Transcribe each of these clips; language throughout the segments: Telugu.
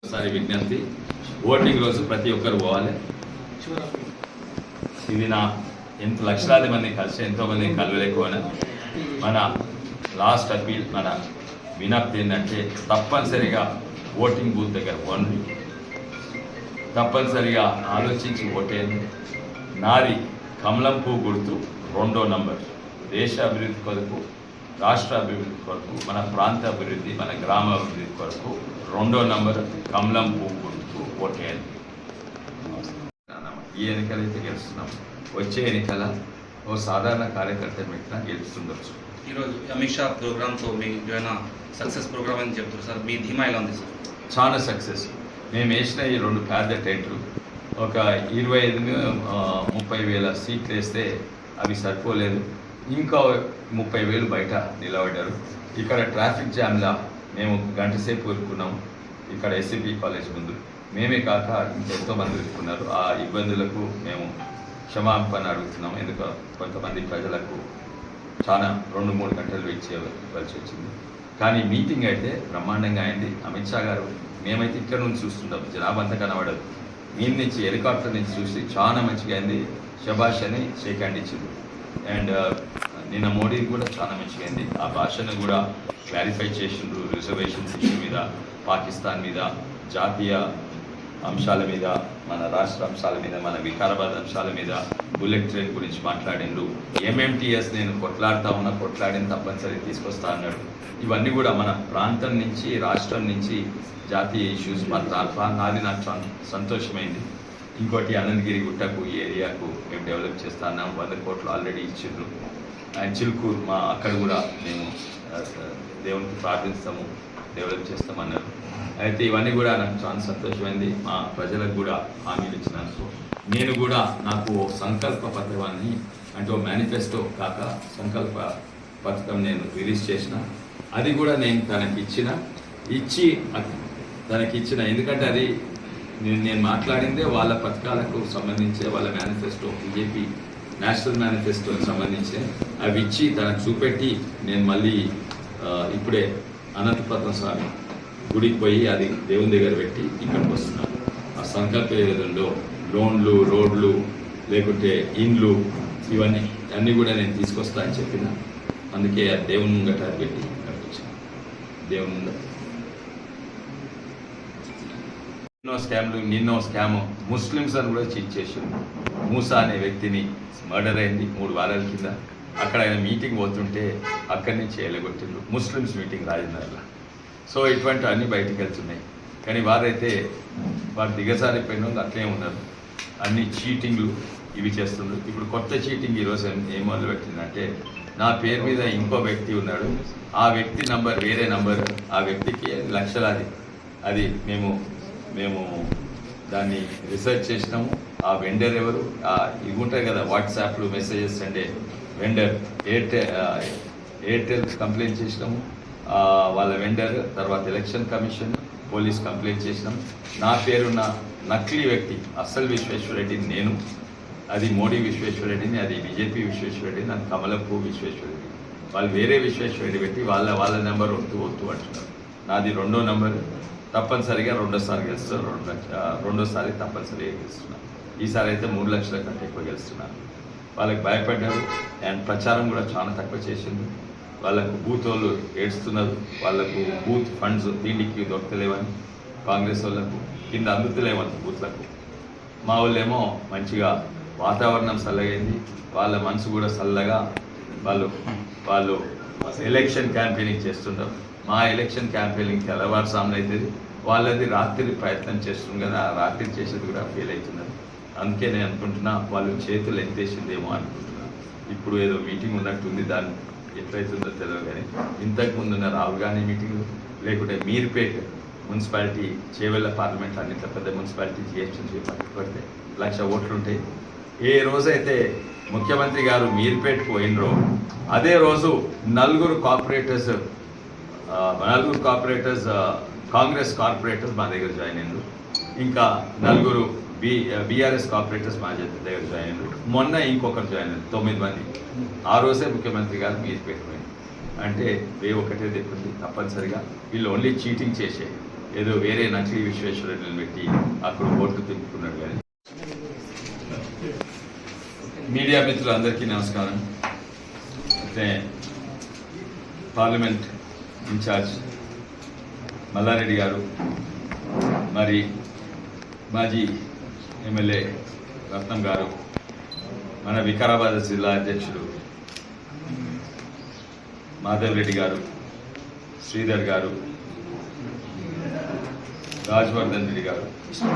ఒకసారి విజ్ఞప్తి, ఓటింగ్ రోజు ప్రతి ఒక్కరు పోవాలి. ఇది నా ఎంత లక్షలాది మంది కలిసి ఎంతోమంది కలవలేకపోయినా మన లాస్ట్ అపీల్, మన విజ్ఞప్తి ఏంటంటే తప్పనిసరిగా ఓటింగ్ బూత్ దగ్గర పోండి, తప్పనిసరిగా ఆలోచించి ఓటేయండి. నాది కమలం పువ్వు గుర్తు 2వ నంబర్. దేశ అభివృద్ధి కొరకు, రాష్ట్ర అభివృద్ధి కొరకు, మన ప్రాంత అభివృద్ధి, మన గ్రామ అభివృద్ధి కొరకు 2వ నంబర్ కమలం పువ్వు గుర్తు ఓటేయండి. ఈ ఎన్నికలైతే గెలుస్తున్నాం, వచ్చే ఎన్నికల ఓ సాధారణ కార్యకర్త పెట్టినా గెలుస్తుండొచ్చు. ఈరోజు అమిత్ షా ప్రోగ్రామ్తో మీ ఏమైనా సక్సెస్ ప్రోగ్రామ్ అని చెప్తారు సార్, మీ ధీమా ఎలా ఉంది సార్? చాలా సక్సెస్. మేము వేసిన ఈ 2 పెద్ద టెంట్లు ఒక 25-30 వేల సీట్లు వేస్తే అవి సరిపోలేదు, ఇంకా 30,000 బయట నిలబడ్డారు. ఇక్కడ ట్రాఫిక్ జామ్లా మేము గంట సేపు ఇరుక్కున్నాము. ఇక్కడ ఎస్సీపీ కాలేజ్ ముందు మేమే కాక ఇంకెంతోమంది ఇరుక్కున్నారు. ఆ ఇబ్బందులకు మేము క్షమాపణ అడుగుతున్నాం. ఎందుకు కొంతమంది ప్రజలకు చాలా 2-3 గంటలు వెయిట్ చేయవలసి వచ్చింది. కానీ మీటింగ్ అయితే బ్రహ్మాండంగా అయింది. అమిత్ షా గారు, మేమైతే ఇక్కడ నుంచి చూస్తుంటాం, జనాభా అంతా కనబడదు, మీ నుంచి హెలికాప్టర్ నుంచి చూసి చాలా మంచిగా అయింది, శభాష్ అని షేక్ హ్యాండ్ ఇచ్చింది. అండ్ నిన్న మోడీ కూడా చాలా మంచిగా అయింది. ఆ భాషను కూడా క్లారిఫై చేసిండ్రు. రిజర్వేషన్స్ ఇష్యూ మీద, పాకిస్తాన్ మీద, జాతీయ అంశాల మీద, మన రాష్ట్ర అంశాల మీద, మన వికారాబాద్ అంశాల మీద, బుల్లెట్ ట్రైన్ గురించి మాట్లాడిండ్రు. ఎంఎంటీఎస్ నేను కొట్లాడిన తప్పనిసరి తీసుకొస్తా అన్నాడు. ఇవన్నీ కూడా మన ప్రాంతం నుంచి, రాష్ట్రం నుంచి జాతీయ ఇష్యూస్ నాది నాకు సంతోషమైంది. ఇంకోటి అనంతగిరి గుట్టకు, ఈ ఏరియాకు మేము డెవలప్ చేస్తా అన్నాం. 100 కోట్లు ఆల్రెడీ ఇచ్చిండ్రు. అండ్ చిలుకూరు అక్కడ కూడా మేము దేవునికి ప్రార్థిస్తాము, డెవలప్ చేస్తామన్నారు. అయితే ఇవన్నీ కూడా నాకు చాలా సంతోషమైంది. మా ప్రజలకు కూడా హామీలు ఇచ్చినందుకు నేను కూడా నాకు సంకల్ప పత్రాన్ని అంటే ఓ మేనిఫెస్టో కాక సంకల్ప పథకం నేను రిలీజ్ చేసిన. అది కూడా నేను తనకిచ్చిన ఎందుకంటే అది నేను మాట్లాడిందే వాళ్ళ పథకాలకు సంబంధించే, వాళ్ళ మేనిఫెస్టో, బీజేపీ నేషనల్ మేనిఫెస్టోకి సంబంధించి అవి ఇచ్చి తనకు చూపెట్టి నేను మళ్ళీ ఇప్పుడే అనంతపద్మ స్వామి గుడికి పోయి అది దేవుని దగ్గర పెట్టి ఇక్కడికి వస్తున్నాను. ఆ సంకల్ప ఏదో లోన్లు, రోడ్లు, లేకుంటే ఇండ్లు, ఇవన్నీ అన్నీ కూడా నేను తీసుకొస్తా అని చెప్పిన. అందుకే ఆ దేవుని ముంగట పెట్టి ఇక్కడికి వచ్చాను. దేవుని ముంగట నిన్నో స్కామ్ ముస్లిమ్స్ అని కూడా చీట్ చేసిండు. మూసా అనే వ్యక్తిని మర్డర్ అయింది 3 వారాల కింద. అక్కడ ఆయన మీటింగ్ పోతుంటే అక్కడి నుంచి ఎలగొట్టిండ్రు. ముస్లిమ్స్ మీటింగ్ రాజనగర్లో. సో ఇటువంటి అన్నీ బయటికి వెళ్తున్నాయి. కానీ వారు దిగజారిపోయిన వాళ్ళు అట్లే ఉన్నారు. అన్ని చీటింగ్లు ఇవి చేస్తుండ్రు. ఇప్పుడు కొత్త చీటింగ్ ఈరోజు ఏం మొదలుపెట్టిందంటే, నా పేరు మీద ఇంకో వ్యక్తి ఉన్నాడు, ఆ వ్యక్తి నంబర్ వేరే నంబర్, ఆ వ్యక్తికి లక్షలాది. అది మేము దాన్ని రీసెర్చ్ చేసినాము. ఆ వెండర్ ఎవరు, ఇవి ఉంటాయి కదా వాట్సాప్లు మెసేజెస్ అంటే వెండర్, ఎయిర్టెల్ కంప్లైంట్ చేసినాము. వాళ్ళ వెండర్, తర్వాత ఎలక్షన్ కమిషన్, పోలీస్ కంప్లైంట్ చేసినాం. నా పేరున్న నకిలీ వ్యక్తి అస్సలు విశ్వేశ్వరరెడ్డిని నేను, అది మోడీ విశ్వేశ్వరరెడ్డిని, అది బీజేపీ విశ్వేశ్వరరెడ్డిని, అది కమలపు విశ్వేశ్వరరెడ్డి. వాళ్ళు వేరే విశ్వేశ్వరరెడ్డి పెట్టి వాళ్ళ నెంబర్ వద్దు అంటున్నారు. నాది 2వ నంబర్. తప్పనిసరిగా 2వ గెలుస్తారు. 2వ తప్పనిసరిగా గెలుస్తున్నాను. ఈసారి అయితే 3 లక్షల కంటే ఎక్కువ గెలుస్తున్నాను. వాళ్ళకి భయపడ్డారు. అండ్ ప్రచారం కూడా చాలా తక్కువ చేసింది. వాళ్ళకు బూత్ వాళ్ళు ఏడుస్తున్నారు. వాళ్ళకు బూత్ ఫండ్స్ తిండికి దొరకలేవని, కాంగ్రెస్ వాళ్ళకు కింద అందుతలేవని బూత్లకు. మా వాళ్ళేమో మంచిగా వాతావరణం చల్లగైంది, వాళ్ళ మనసు కూడా చల్లగా వాళ్ళు ఎలక్షన్ క్యాంపెయినింగ్ చేస్తుంటారు. మా ఎలక్షన్ క్యాంపెయినింగ్ తెల్లవారుసాములు అవుతుంది, వాళ్ళది రాత్రి ప్రయత్నం చేస్తుంది కదా, ఆ రాత్రి చేసేది కూడా ఫెయిల్ అవుతున్నారు. అందుకే నేను అనుకుంటున్నా వాళ్ళు చేతులు ఎత్తేసిందేమో అనుకుంటున్నాను. ఇప్పుడు ఏదో మీటింగ్ ఉన్నట్టుంది, దాన్ని ఎట్లయితుందో తెలియదు. కానీ ఇంతకు ముందున్న రాహుల్ గాంధీ మీటింగ్లు, లేకుంటే మీర్పేట్ మున్సిపాలిటీ, చేవెళ్ళ పార్లమెంట్, అన్నింటిలో పెద్ద మున్సిపాలిటీ జిహెచ్ఎంసీ పట్టుకొడితే 1,00,000 ఓట్లు ఉంటాయి. ఏ రోజైతే ముఖ్యమంత్రి గారు మీర్పేట్కు పోయినరో అదే రోజు 4 కార్పొరేటర్స్ కాంగ్రెస్ కార్పొరేటర్స్ మా దగ్గర జాయిన్ అయ్యారు. ఇంకా 4 బీఆర్ఎస్ కార్పొరేటర్స్ మా దగ్గర జాయిన్ అయ్యారు. మొన్న ఇంకొకరు జాయిన్ అయ్యారు, 9 మంది. ఆ రోజే ముఖ్యమంత్రి గారు మీర్పేట్ పోయింది. అంటే వే ఒకటే చెప్పింది, తప్పనిసరిగా వీళ్ళు ఓన్లీ చీటింగ్ చేసే ఏదో వేరే నకిలీ విశ్వేశ్వరరెడ్డిని పెట్టి అక్కడ ఓట్లు తిప్పుకున్నాడు. కానీ మీడియా మిత్రులందరికీ నమస్కారం. అయితే పార్లమెంట్ ఇన్ఛార్జ్ మల్లారెడ్డి గారు, మరి మాజీ ఎమ్మెల్యే రత్నం గారు, మన వికారాబాద్ జిల్లా అధ్యక్షుడు మాధవ్ రెడ్డి గారు, శ్రీధర్ గారు, రాజవర్ధన్ రెడ్డి గారు,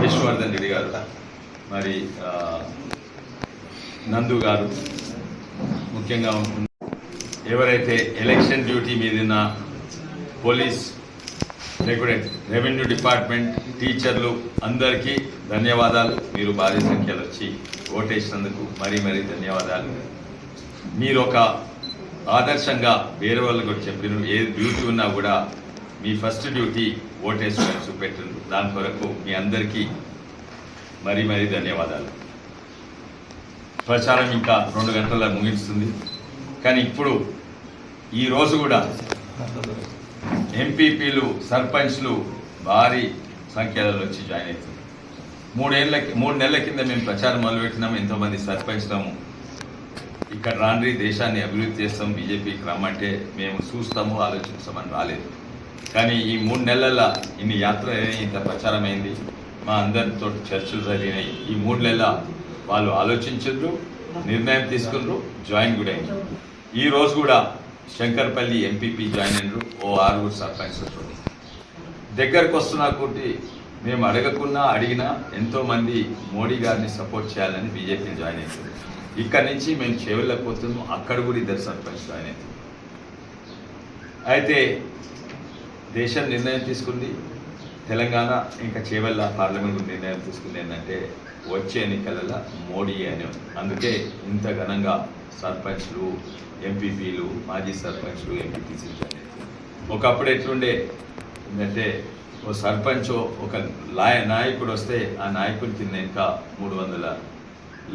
యశ్వర్ధన్ రెడ్డి గారు, మరి నందు గారు, ముఖ్యంగా ఎవరైతే ఎలక్షన్ డ్యూటీ మీదున్న పోలీస్, రెవెన్యూ డిపార్ట్మెంట్, టీచర్లు అందరికీ ధన్యవాదాలు. మీరు భారీ సంఖ్యలో వచ్చి ఓటేసినందుకు మరీ ధన్యవాదాలు. మీరు ఒక ఆదర్శంగా వేరే వాళ్ళు కూడా చెప్పిన ఏ డ్యూటీ ఉన్నా కూడా మీ ఫస్ట్ డ్యూటీ ఓటేసుకొని చూపెట్టిండ్రు. దాని కొరకు మీ అందరికీ మరీ ధన్యవాదాలు. ప్రచారం ఇంకా 2 గంటల ముగిస్తుంది. కానీ ఇప్పుడు ఈరోజు కూడా ఎంపీపీలు, సర్పంచ్లు భారీ సంఖ్యలో వచ్చి జాయిన్ అవుతుంది. 3 నెలల కింద మేము ప్రచారం మొదలుపెట్టినాము. ఎంతోమంది సర్పంచ్లము ఇక్కడ రాండ్రి, దేశాన్ని అభివృద్ధి చేస్తాం, బీజేపీకి రమ్మంటే మేము చూస్తాము, ఆలోచిస్తామని రాలేదు. కానీ ఈ 3 నెలల ఇన్ని యాత్ర ఇంత ప్రచారం అయింది, మా అందరితో చర్చలు జరిగినాయి. ఈ 3 నెలల వాళ్ళు ఆలోచించారు, నిర్ణయం తీసుకున్నారు, జాయిన్ కూడా అయింది. ఈ రోజు కూడా శంకర్పల్లి ఎంపీపీ జాయిన్ అయినరు. 6 సర్పంచ్లతో దగ్గరకు వస్తున్నా కొట్టి మేము అడిగినా ఎంతోమంది మోడీ గారిని సపోర్ట్ చేయాలని బీజేపీ జాయిన్ అవుతుంది. ఇక్కడి నుంచి మేము చేవెళ్ళకి పోతున్నాము, అక్కడ కూడా 2 సర్పంచ్ జాయిన్ అవుతుంది. అయితే దేశం నిర్ణయం తీసుకుంది, తెలంగాణ ఇంకా చేవెళ్ళ పార్లమెంట్ నిర్ణయం తీసుకుంది ఏంటంటే వచ్చే ఎన్నికలలో మోడీ అని. అందుకే ఇంత ఘనంగా సర్పంచ్లు, ఎంపీపీలు, మాజీ సర్పంచ్లు, ఎంపీటీసీలు జాయిన్ అవుతుంది. ఒకప్పుడు ఎట్లుండే ఏంటంటే ఓ సర్పంచ్, ఒక నాయకుడు వస్తే ఆ నాయకుడి కింద ఇంకా 300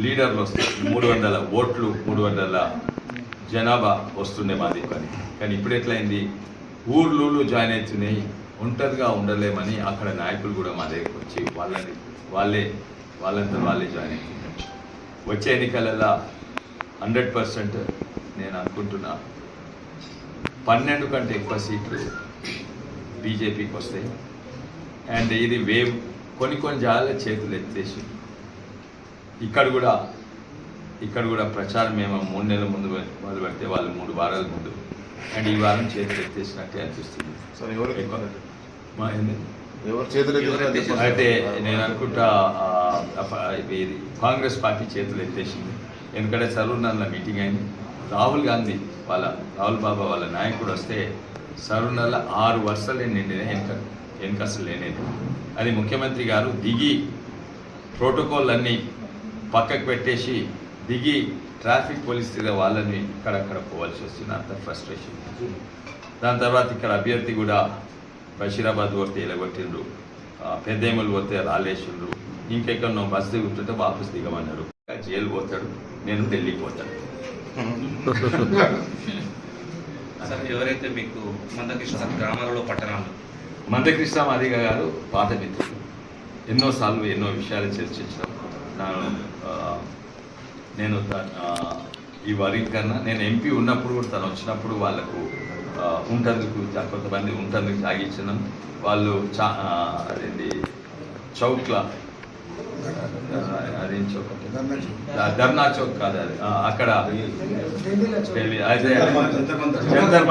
లీడర్లు వస్తే 300 ఓట్లు, 300 జనాభా వస్తుండే మాది పని. కానీ ఇప్పుడు ఎట్లయింది, ఊర్లు జాయిన్ అవుతున్నాయి. ఒంటరిగా ఉండలేమని అక్కడ నాయకులు కూడా మా దగ్గరికి వచ్చి వాళ్ళంతా వాళ్ళే జాయిన్ అవుతున్నారు. వచ్చే ఎన్నికలలో 100% నేను అనుకుంటున్నా 12 కంటే ఎక్కువ సీట్లు బీజేపీకి వస్తాయి. అండ్ ఇది వేవ్ కొన్ని జాగాల చేతులు ఎత్తేసి ఇక్కడ కూడా ప్రచారం మేము 3 నెలల ముందు మొదలు పెడితే వాళ్ళు 3 వారాల ముందు, అండ్ ఈ వారం చేతులు ఎత్తేసినట్టే అనిపిస్తుంది. అయితే నేను అనుకుంటా ఇది కాంగ్రెస్ పార్టీ చేతులు ఎత్తేసింది. ఎందుకంటే సరూర్నగర్లో మీటింగ్ అయింది. రాహుల్ గాంధీ రాహుల్ బాబా వాళ్ళ నాయకుడు వస్తే సరూర్నగర్లో 6 వరుసలే నిండినాయి, వెనుక అసలు లేనేది. అది ముఖ్యమంత్రి గారు దిగి ప్రోటోకాల్ అన్నీ పక్కకు పెట్టేసి దిగి ట్రాఫిక్ పోలీస్ వాళ్ళని ఇక్కడక్కడ పోవాల్సి వస్తుంది. అంత ఫ్రస్ట్రేషన్. దాని తర్వాత ఇక్కడ అభ్యర్థి కూడా బషీరాబాద్ పోతే ఎలగొట్టిండ్రు, పెద్దేములు పోతే రాలేసిండ్రు, ఇంకెక్కడో బస్సు దిగుతుంటే వాపస్ దిగమన్నారు. జైలు పోతాడు, నేను ఢిల్లీకి పోతాడు. సార్, ఎవరైతే మీకు మందకృష్ణ గ్రామాలలో పట్టణాలు మందకృష్ణ మాదిగ గారు పాత మిత్రులు, ఎన్నోసార్లు ఎన్నో విషయాలు చర్చించాం. నేను ఈ వర్గీకరణ నేను ఎంపీ ఉన్నప్పుడు కూడా తను వచ్చినప్పుడు వాళ్ళకు ఉంటందుకు కొంతమంది ఉంటందుకు సాగించినాం. వాళ్ళు అదేంటి చౌక్ల, అదేం చౌక్, ధర్నా చౌక్ కాదు అది, అక్కడ అయితే జంతర్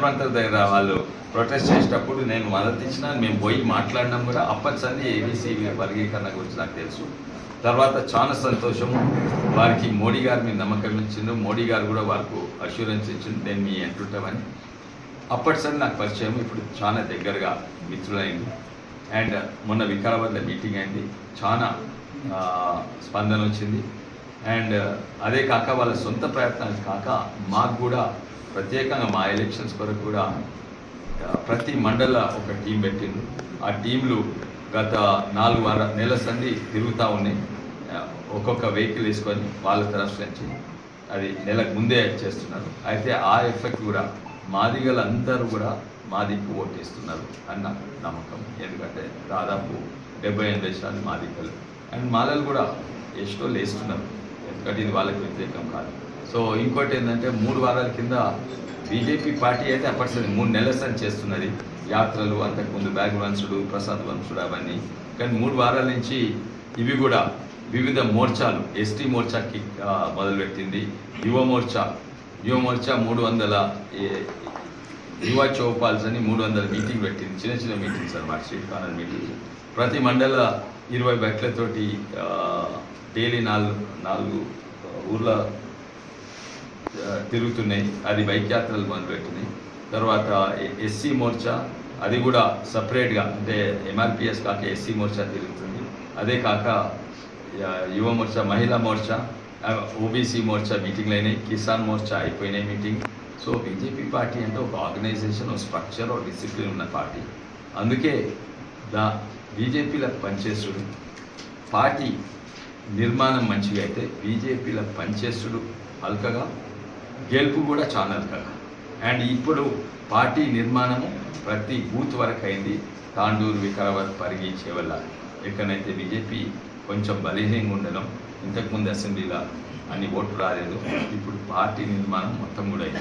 మంతర్ దగ్గర వాళ్ళు ప్రొటెస్ట్ చేసేటప్పుడు నేను మద్దతు ఇచ్చిన, మేము పోయి మాట్లాడినాం కూడా. అప్పటిసంది ఏబీసీ వర్గీకరణ గురించి నాకు తెలుసు. తర్వాత చాలా సంతోషము, వారికి మోడీ గారి మీద నమ్మకం ఇచ్చిండు. మోడీ గారు కూడా వారికి అష్యూరెన్స్ ఇచ్చిండు, నేను మీ అంటుంటామని. అప్పటిసరి నాకు పరిచయం, ఇప్పుడు చాలా దగ్గరగా మిత్రులైంది. అండ్ మొన్న వికారాబాద్లో మీటింగ్ అయింది, చాలా స్పందన వచ్చింది. అండ్ అదే కాక వాళ్ళ సొంత ప్రయత్నాలు కాక మాకు కూడా ప్రత్యేకంగా మా ఎలక్షన్స్ కొరకు కూడా ప్రతి మండల ఒక టీం పెట్టిండు. ఆ టీంలు గత 4 నెలల సంది తిరుగుతూ ఉన్నాయి. ఒక్కొక్క వెహికల్ వేసుకొని వాళ్ళ తరఫు నుంచి అది నెలకు ముందే చేస్తున్నారు. అయితే ఆ ఎఫెక్ట్ కూడా మాదిగలందరూ కూడా మా దిక్కు ఓటేస్తున్నారు అన్న నమ్మకం. ఎందుకంటే దాదాపు 70-80% మా దిక్కలు అండ్ మాలలు కూడా ఎస్టోళ్ళు వేస్తున్నారు, ఎందుకంటే ఇది వాళ్ళకి వ్యతిరేకం కాదు. సో ఇంకోటి ఏంటంటే 3 వారాల కింద బీజేపీ పార్టీ అయితే అప్పటిసరి 3 నెలల సంది చేస్తున్నది యాత్రలు, అంతకుముందు బ్యాగ్ వంశుడు, ప్రసాద్ వంశుడు అవన్నీ. కానీ 3 వారాల నుంచి ఇవి కూడా వివిధ మోర్చాలు, ఎస్టీ మోర్చాకి మొదలుపెట్టింది, యువ మోర్చా 300 యువ చౌపాల్స్ అని 300 మీటింగ్ పెట్టింది. చిన్న చిన్న మీటింగ్స్ అన్నమాట, స్ట్రీట్ కార్నర్ మీటింగ్. ప్రతి మండల 20 బైక్లతోటి డైలీ 4 ఊర్ల తిరుగుతున్నాయి. అది బైక్ యాత్రలు మొదలుపెట్టినాయి. తర్వాత ఎస్సీ మోర్చా, అది కూడా సపరేట్గా, అంటే ఎంఆర్పిఎస్ కాక ఎస్సీ మోర్చా తిరుగుతుంది. అదే కాక యువ మోర్చా, మహిళా మోర్చా, ఓబీసీ మోర్చా మీటింగ్లు అయినాయి. కిసాన్ మోర్చా అయిపోయినాయి మీటింగ్. సో బీజేపీ పార్టీ అంటే ఒక ఆర్గనైజేషన్, ఒక స్ట్రక్చర్, ఒక డిసిప్లిన్ ఉన్న పార్టీ. అందుకే బీజేపీలో పనిచేస్తుడు, పార్టీ నిర్మాణం మంచిగా అయితే బీజేపీలో పనిచేస్తుడు హల్కగా, గెలుపు కూడా చాలా హల్కగా. అండ్ ఇప్పుడు పార్టీ నిర్మాణము ప్రతి బూత్ వరకు అయింది. తాండూరు, వికారాబాద్, పరిగి, చేవల్ల ఎక్కడైతే బీజేపీ కొంచెం బలహీనంగా ఉండడం, ఇంతకుముందు అసెంబ్లీలో అన్ని ఓట్లు రాలేదు, ఇప్పుడు పార్టీ నిర్మాణం మొత్తం కూడా అయింది.